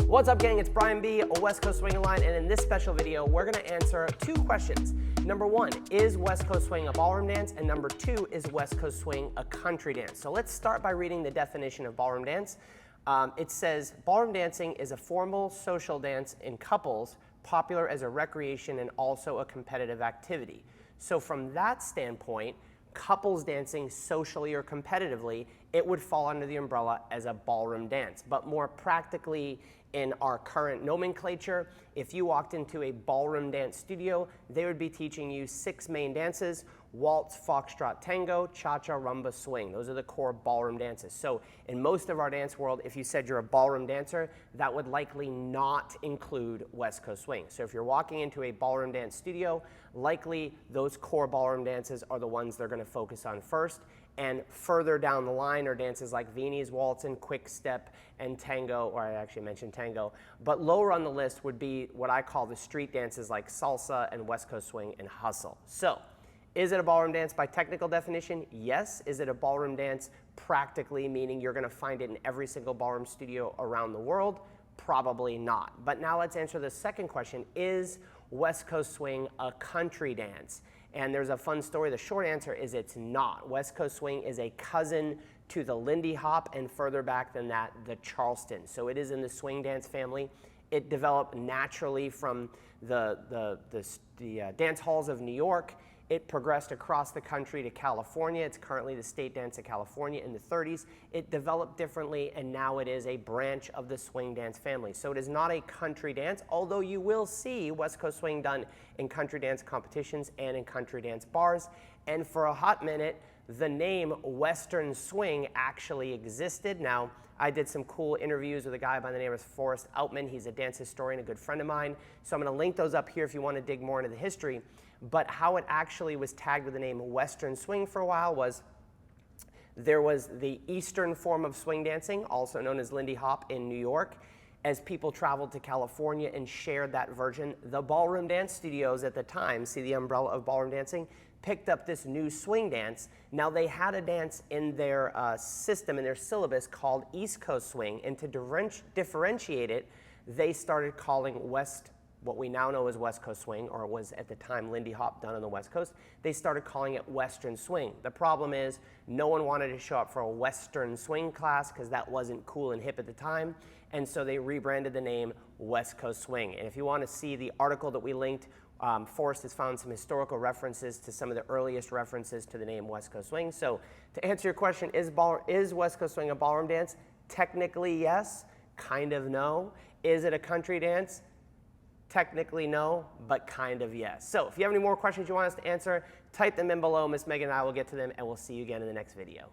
What's up, gang? It's Brian B, a West Coast Swing Line, and in this special video, we're gonna answer two questions. Number one, is West Coast Swing a ballroom dance? And number two, is West Coast Swing a country dance? So let's start by reading the definition of ballroom dance. It says, ballroom dancing is a formal social dance in couples, popular as a recreation and also a competitive activity. So from that standpoint, couples dancing socially or competitively, it would fall under the umbrella as a ballroom dance. But more practically, in our current nomenclature, if you walked into a ballroom dance studio, they would be teaching you 6 main dances: waltz, foxtrot, tango, cha-cha, rumba, swing. Those are the core ballroom dances. So in most of our dance world, if you said you're a ballroom dancer, that would likely not include West Coast Swing. So if you're walking into a ballroom dance studio, likely those core ballroom dances are the ones they're going to focus on first. And further down the line are dances like Viennese waltz and quick step and tango, or I actually mentioned tango. But lower on the list would be what I call the street dances like salsa and West Coast Swing and hustle. So is it a ballroom dance by technical definition? Yes. Is it a ballroom dance practically, meaning you're going to find it in every single ballroom studio around the world? Probably not. But now let's answer the second question. Is West Coast Swing a country dance? And there's a fun story. The short answer is it's not. West Coast Swing is a cousin to the Lindy Hop, and further back than that, the Charleston. So it is in the swing dance family. It developed naturally from the dance halls of New York. It progressed across the country to California. It's currently the state dance of California in the 30s. It developed differently, and now it is a branch of the swing dance family. So it is not a country dance, although you will see West Coast Swing done in country dance competitions and in country dance bars. And for a hot minute, the name Western Swing actually existed. Now, I did some cool interviews with a guy by the name of Forrest Outman. He's a dance historian, a good friend of mine. So I'm going to link those up here if you want to dig more into the history. But how it actually was tagged with the name Western Swing for a while was there was the Eastern form of swing dancing, also known as Lindy Hop in New York. As people traveled to California and shared that version, the ballroom dance studios at the time, see the umbrella of ballroom dancing, picked up this new swing dance. Now they had a dance in their system, in their syllabus, called East Coast Swing, and to differentiate it, they started calling what we now know as West Coast Swing, or it was at the time Lindy Hop done on the West Coast, they started calling it Western Swing. The problem is no one wanted to show up for a Western Swing class because that wasn't cool and hip at the time, and so they rebranded the name West Coast Swing. And if you want to see the article that we linked, Forrest has found some historical references to some of the earliest references to the name West Coast Swing. So to answer your question, is West Coast Swing a ballroom dance? Technically, yes. Kind of no. Is it a country dance? Technically no, but kind of yes. So if you have any more questions you want us to answer, type them in below. Miss Megan and I will get to them, and we'll see you again in the next video.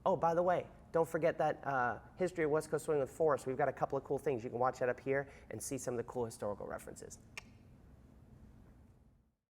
Oh, by the way, don't forget that history of West Coast Swing with Forrest. We've got a couple of cool things. You can watch that up here and see some of the cool historical references.